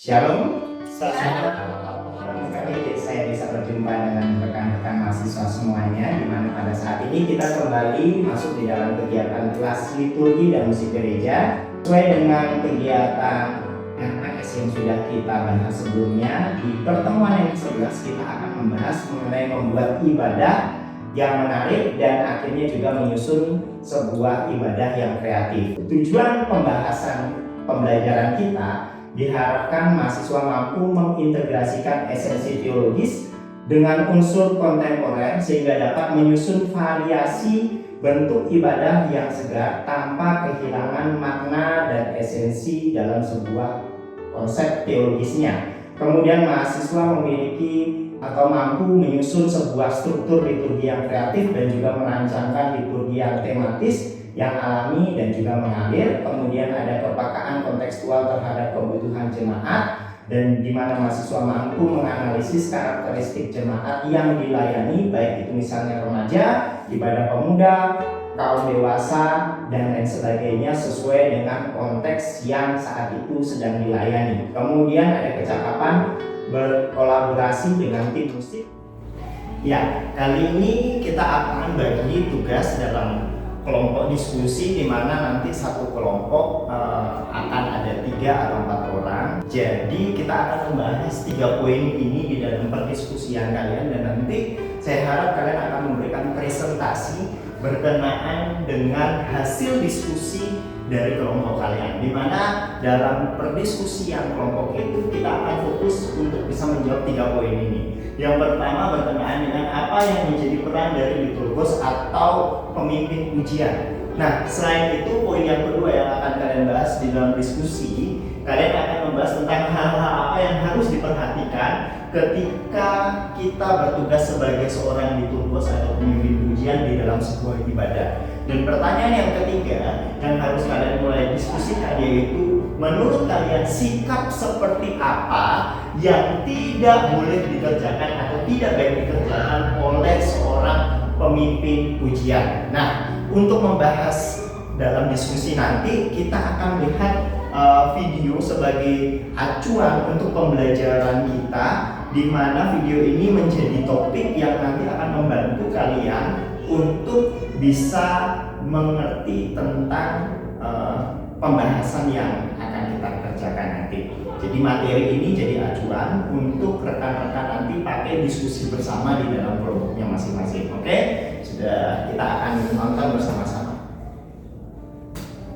Shalom, kali saya bisa berjumpa dengan rekan-rekan mahasiswa semuanya, di mana pada saat ini kita kembali masuk di dalam kegiatan kelas liturgi dan musik gereja sesuai dengan kegiatan RPS yang sudah kita bahas sebelumnya. Di pertemuan yang ke-11 kita akan membahas mengenai membuat ibadah yang menarik dan akhirnya juga menyusun sebuah ibadah yang kreatif. Tujuan pembelajaran kita diharapkan mahasiswa mampu mengintegrasikan esensi teologis dengan unsur kontemporer sehingga dapat menyusun variasi bentuk ibadah yang segar tanpa kehilangan makna dan esensi dalam sebuah konsep teologisnya. Kemudian mahasiswa memiliki atau mampu menyusun sebuah struktur liturgi yang kreatif dan juga merancangkan liturgi yang tematis, yang alami dan juga mengalir. Kemudian ada kepekaan kontekstual terhadap kebutuhan jemaat, dan di mana mahasiswa mampu menganalisis karakteristik jemaat yang dilayani, baik itu misalnya remaja, ibadah pemuda, kaum dewasa, dan lain sebagainya sesuai dengan konteks yang saat itu sedang dilayani. Kemudian ada kecakapan berkolaborasi dengan tim musik. Ya, kali ini kita akan bagi tugas dalam kelompok diskusi, di mana nanti satu kelompok akan ada 3 atau 4 orang. Jadi kita akan membahas 3 poin ini di dalam perdiskusian kalian, dan nanti saya harap kalian akan memberikan presentasi berkenaan dengan hasil diskusi dari kelompok kalian, di mana dalam perdiskusian kelompok itu kita akan fokus untuk bisa menjawab 3 poin ini. Yang pertama berkenaan dengan apa yang menjadi peran dari liturgos atau pemimpin pujian. Nah, selain itu poin yang kedua yang akan kalian bahas di dalam diskusi, kalian akan membahas tentang hal-hal apa yang harus diperhatikan ketika kita bertugas sebagai seorang liturgos atau pemimpin pujian di dalam sebuah ibadah. Dan pertanyaan yang ketiga yang harus kalian mulai diskusikan yaitu, menurut kalian sikap seperti apa yang tidak boleh dikerjakan atau tidak baik dikerjakan oleh seorang pemimpin pujian. Nah, untuk membahas dalam diskusi nanti, kita akan melihat video sebagai acuan untuk pembelajaran kita, di mana video ini menjadi topik yang nanti akan membantu kalian untuk bisa mengerti tentang pembahasan yang akan kita kerjakan nanti. Jadi materi ini jadi acuan untuk rekan-rekan nanti pakai diskusi bersama di dalam kelompoknya masing-masing. Oke? Sudah, kita akan nonton bersama-sama.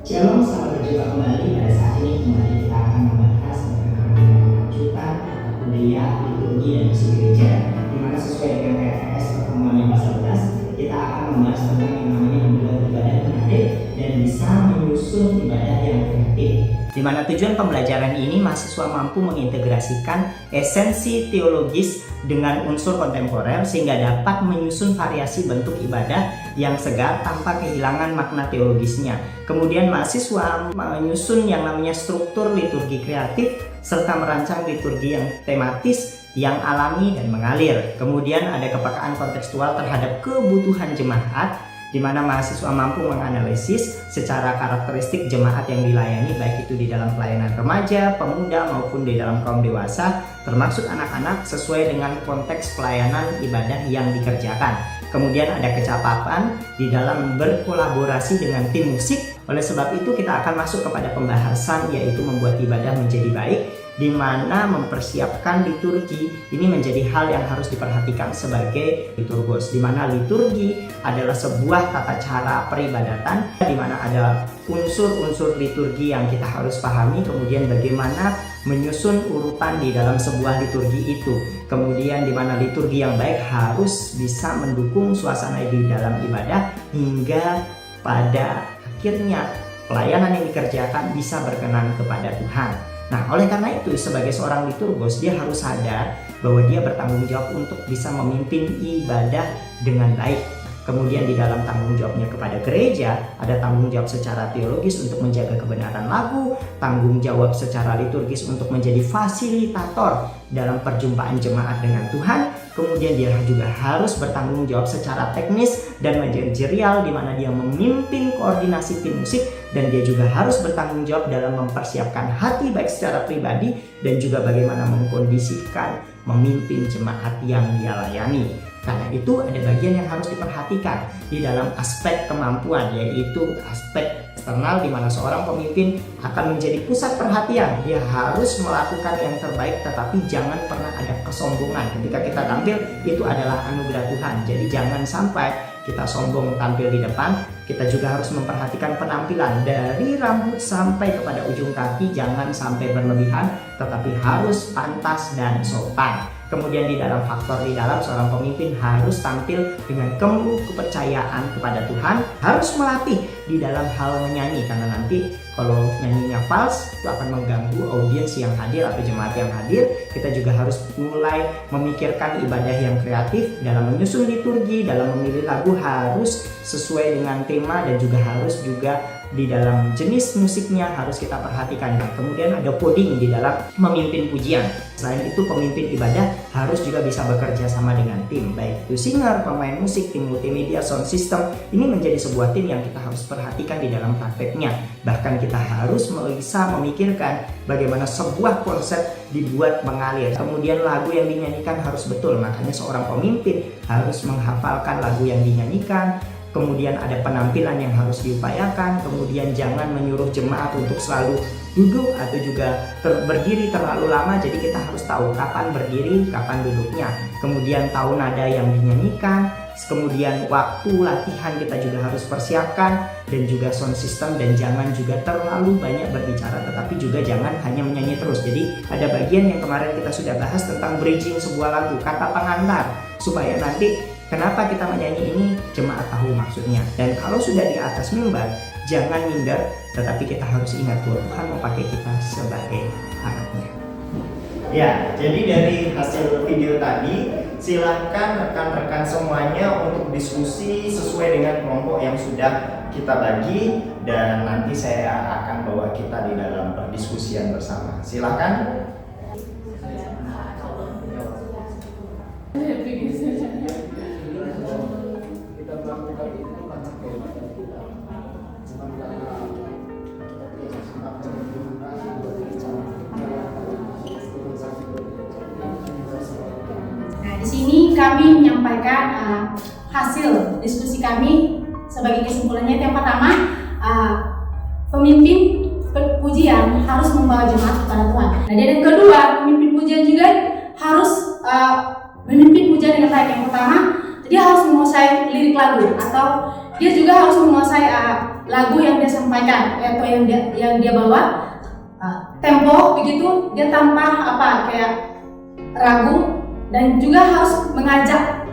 Shalom, selamat berjumpa kembali. Pada saat ini kembali kita akan membahas berkenaan dengan lanjutan kuliah liturgi dan musik gereja, di mana sesuai dengan PFS pertemuan yang ke-11 kita akan membahas tentang yang namanya membuat ibadah menarik dan bisa menyusun ibadah yang kreatif. Di mana tujuan pembelajaran ini mahasiswa mampu mengintegrasikan esensi teologis dengan unsur kontemporer sehingga dapat menyusun variasi bentuk ibadah yang segar tanpa kehilangan makna teologisnya. Kemudian mahasiswa menyusun yang namanya struktur liturgi kreatif serta merancang liturgi yang tematis, yang alami dan mengalir. Kemudian ada kepekaan kontekstual terhadap kebutuhan jemaat, di mana mahasiswa mampu menganalisis secara karakteristik jemaat yang dilayani, baik itu di dalam pelayanan remaja, pemuda maupun di dalam kaum dewasa, termasuk anak-anak, sesuai dengan konteks pelayanan ibadah yang dikerjakan. Kemudian ada kecapapan di dalam berkolaborasi dengan tim musik. Oleh sebab itu kita akan masuk kepada pembahasan, yaitu membuat ibadah menjadi baik, di mana mempersiapkan liturgi ini menjadi hal yang harus diperhatikan sebagai liturgos, di mana liturgi adalah sebuah tata cara peribadatan di mana ada unsur-unsur liturgi yang kita harus pahami, kemudian bagaimana menyusun urutan di dalam sebuah liturgi itu, kemudian di mana liturgi yang baik harus bisa mendukung suasana di dalam ibadah hingga pada akhirnya pelayanan yang dikerjakan bisa berkenan kepada Tuhan. Nah, oleh karena itu sebagai seorang liturgos dia harus sadar bahwa dia bertanggung jawab untuk bisa memimpin ibadah dengan baik. Kemudian di dalam tanggung jawabnya kepada gereja, ada tanggung jawab secara teologis untuk menjaga kebenaran lagu, tanggung jawab secara liturgis untuk menjadi fasilitator dalam perjumpaan jemaat dengan Tuhan. Kemudian dia juga harus bertanggung jawab secara teknis dan manajerial, di mana dia memimpin koordinasi tim musik dan dia juga harus bertanggung jawab dalam mempersiapkan hati baik secara pribadi dan juga bagaimana mengkondisikan memimpin jemaat yang dia layani. Karena itu ada bagian yang harus diperhatikan di dalam aspek kemampuan, yaitu aspek eksternal di mana seorang pemimpin akan menjadi pusat perhatian. Dia harus melakukan yang terbaik, tetapi jangan pernah ada kesombongan. Ketika kita tampil, itu adalah anugerah Tuhan. Jadi jangan sampai kita sombong tampil di depan. Kita juga harus memperhatikan penampilan dari rambut sampai kepada ujung kaki, jangan sampai berlebihan, tetapi harus pantas dan sopan. Kemudian di dalam faktor di dalam seorang pemimpin harus tampil dengan penuh kepercayaan kepada Tuhan, harus melatih di dalam hal menyanyi, karena nanti kalau nyanyinya fals itu akan mengganggu audiens yang hadir atau jemaat yang hadir. Kita juga harus mulai memikirkan ibadah yang kreatif dalam menyusun liturgi, dalam memilih lagu harus sesuai dengan tema, dan juga harus juga di dalam jenis musiknya harus kita perhatikan. Kemudian ada coding di dalam memimpin pujian. Selain itu pemimpin ibadah harus juga bisa bekerja sama dengan tim, baik itu singer, pemain musik, tim multimedia, sound system. Ini menjadi sebuah tim yang kita harus perhatikan di dalam prakteknya. Bahkan kita harus bisa memikirkan bagaimana sebuah konsep dibuat mengalir. Kemudian lagu yang dinyanyikan harus betul, makanya seorang pemimpin harus menghafalkan lagu yang dinyanyikan. Kemudian ada penampilan yang harus diupayakan. Kemudian jangan menyuruh jemaat untuk selalu duduk atau juga berdiri terlalu lama. Jadi kita harus tahu kapan berdiri, kapan duduknya. Kemudian tahu nada yang dinyanyikan. Kemudian waktu latihan kita juga harus persiapkan, dan juga sound system. Dan jangan juga terlalu banyak berbicara, tetapi juga jangan hanya menyanyi terus. Jadi ada bagian yang kemarin kita sudah bahas tentang bridging sebuah lagu, kata pengantar, supaya nanti kenapa kita menyanyi ini jemaat tahu maksudnya. Dan kalau sudah di atas mimbar, jangan minder, tetapi kita harus ingat bahwa Tuhan memakai kita sebagai anaknya. Ya, jadi dari hasil video tadi, silahkan rekan-rekan semuanya untuk diskusi sesuai dengan kelompok yang sudah kita bagi, dan nanti saya akan bawa kita di dalam perdiskusian bersama. Silahkan. Di sini kami menyampaikan hasil diskusi kami sebagai kesimpulannya. Yang pertama, pemimpin pujian harus membawa jemaat kepada Tuhan. Nah, dan yang kedua, pemimpin pujian juga harus memimpin pujian dengan baik. Yang pertama, dia harus menguasai lirik lagu, atau dia juga harus menguasai lagu yang dia sampaikan atau yang dia bawa. Tempo begitu, dia tanpa kayak ragu. Dan juga harus mengajak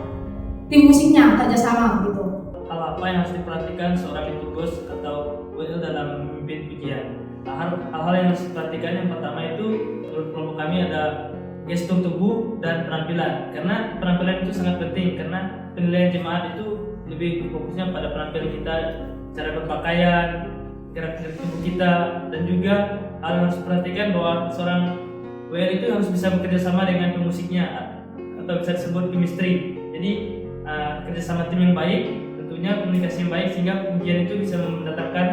tim musiknya kerjasama gitu. Hal apa yang harus diperhatikan seorang liturgus atau dalam memimpin pujian? Hal-hal yang harus diperhatikan yang pertama itu menurut kelompok kami ada gestur tubuh dan penampilan. Karena penampilan itu sangat penting, karena penilaian jemaat itu lebih fokusnya pada penampilan kita, cara berpakaian, gerak-gerik tubuh kita, dan juga hal yang harus diperhatikan bahwa seorang WL itu harus bisa bekerja sama dengan pemusiknya, atau bisa disebut chemistry. Jadi kerjasama tim yang baik, tentunya komunikasi yang baik, sehingga pujian itu bisa mendatangkan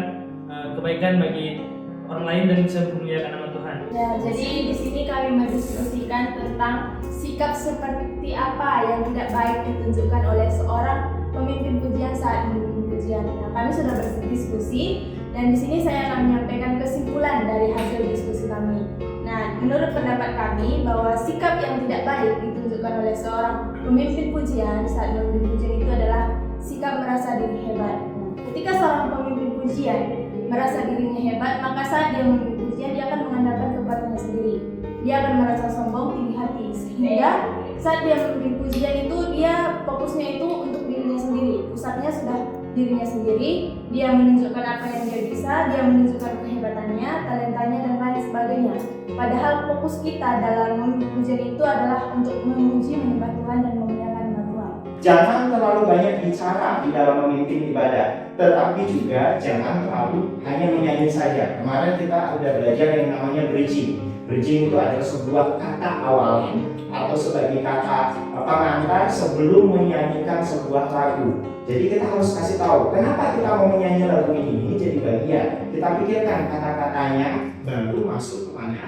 kebaikan bagi orang lain dan bisa memuliakan nama Tuhan. Ya, jadi di sini kami mendiskusikan tentang sikap seperti apa yang tidak baik ditunjukkan oleh seorang pemimpin pujian saat memimpin pujian. Nah, kami sudah berdiskusi, dan di sini saya akan menyampaikan kesimpulan dari hasil diskusi kami. Nah, menurut pendapat kami bahwa sikap yang tidak baik ditunjukkan oleh seorang pemimpin pujian saat memimpin pujian itu adalah sikap merasa diri hebat. Nah, ketika seorang pemimpin pujian merasa dirinya hebat, maka saat dia memimpin pujian dia akan mengandalkan kekuatannya sendiri. Dia akan merasa sombong, tinggi hati, sehingga saat dia memimpin pujian itu dia fokusnya itu untuk dirinya sendiri. Pusatnya sudah dirinya sendiri, dia menunjukkan apa yang dia bisa, dia menunjukkan kehebatannya, talentanya, dan lain sebagainya. Padahal fokus kita dalam memimpin pujian itu adalah untuk memuji, menyembah Tuhan, dan memuliakan nama Tuhan. Jangan terlalu banyak bicara di dalam memimpin ibadah, tetapi juga jangan terlalu hanya menyanyi saja. Kemarin kita udah belajar yang namanya bridging. Bridging itu adalah sebuah kata awal atau sebagai kata pengantar sebelum menyanyikan sebuah lagu. Jadi kita harus kasih tahu kenapa kita mau menyanyi lagu ini jadi bagian. Kita pikirkan kata-katanya baru masuk ke mana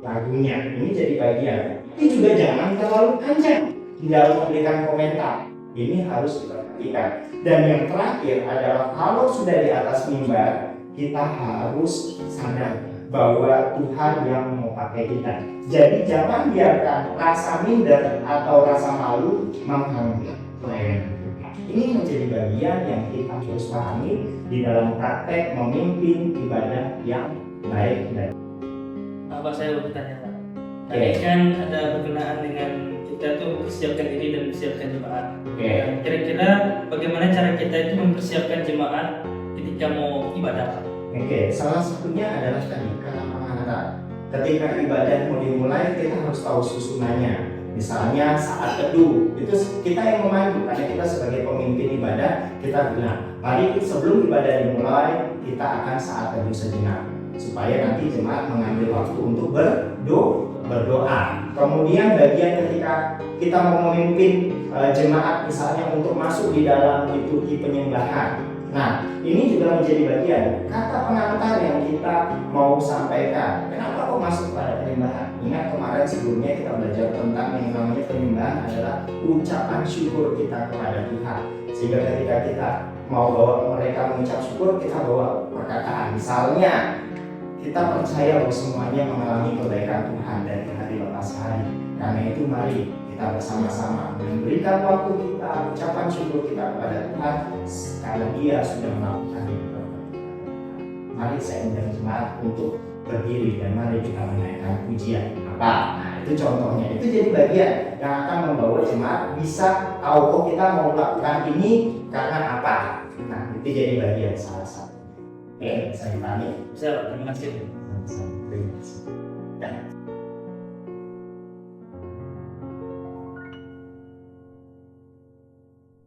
lagunya. Ini jadi bagian. Ini juga jangan terlalu panjang di dalam memberikan komentar. Ini harus diperhatikan. Dan yang terakhir adalah kalau sudah di atas mimbar, kita harus sadar bahwa Tuhan yang mau pakai kita. Jadi jangan biarkan rasa minder atau rasa malu menghambat pelayanan kita. Ini menjadi bagian yang kita harus pahami di dalam praktek memimpin ibadah yang baik. Apa saya mau bertanya Pak? Tadi kan ada berkenaan dengan kita tuh mempersiapkan diri dan mempersiapkan jemaat. Kira-kira bagaimana cara kita itu mempersiapkan jemaat ketika mau ibadah Pak? Salah satunya adalah tadi kata pengantar. Ketika ibadah mau dimulai, kita harus tahu susunannya. Misalnya saat teduh, itu kita yang memandu karena kita sebagai pemimpin ibadah, kita bilang, mari sebelum ibadah dimulai, kita akan saat teduh sejenak supaya nanti jemaat mengambil waktu untuk berdoa. Kemudian bagian ketika kita mau memimpin jemaat misalnya untuk masuk di dalam liturgi penyembahan. Nah, ini juga menjadi bagian kata pengantar yang kita mau sampaikan. Kenapa kok masuk pada penyembahan? Ingat kemarin sebelumnya kita belajar tentang yang namanya penyembahan adalah ucapan syukur kita kepada Tuhan. Sehingga ketika kita mau bawa mereka mengucap syukur, kita bawa perkataan. Misalnya, kita percaya bahwa semuanya mengalami kebaikan Tuhan dari hari lepas hari. Karena itu mari kita bersama-sama memberikan waktu kita, ucapan syukur kita kepada Tuhan karena Dia sudah melakukan itu. Mari saya undang jemaat untuk berdiri dan mari kita menaikkan pujian. Apa? Nah, itu contohnya. Itu jadi bagian yang akan membawa jemaat bisa tahu kok kita mau melakukan ini karena apa. Nah, itu jadi bagian salah satu. Oke, saya pamit. Bisa Pak, terima kasih. Terima kasih.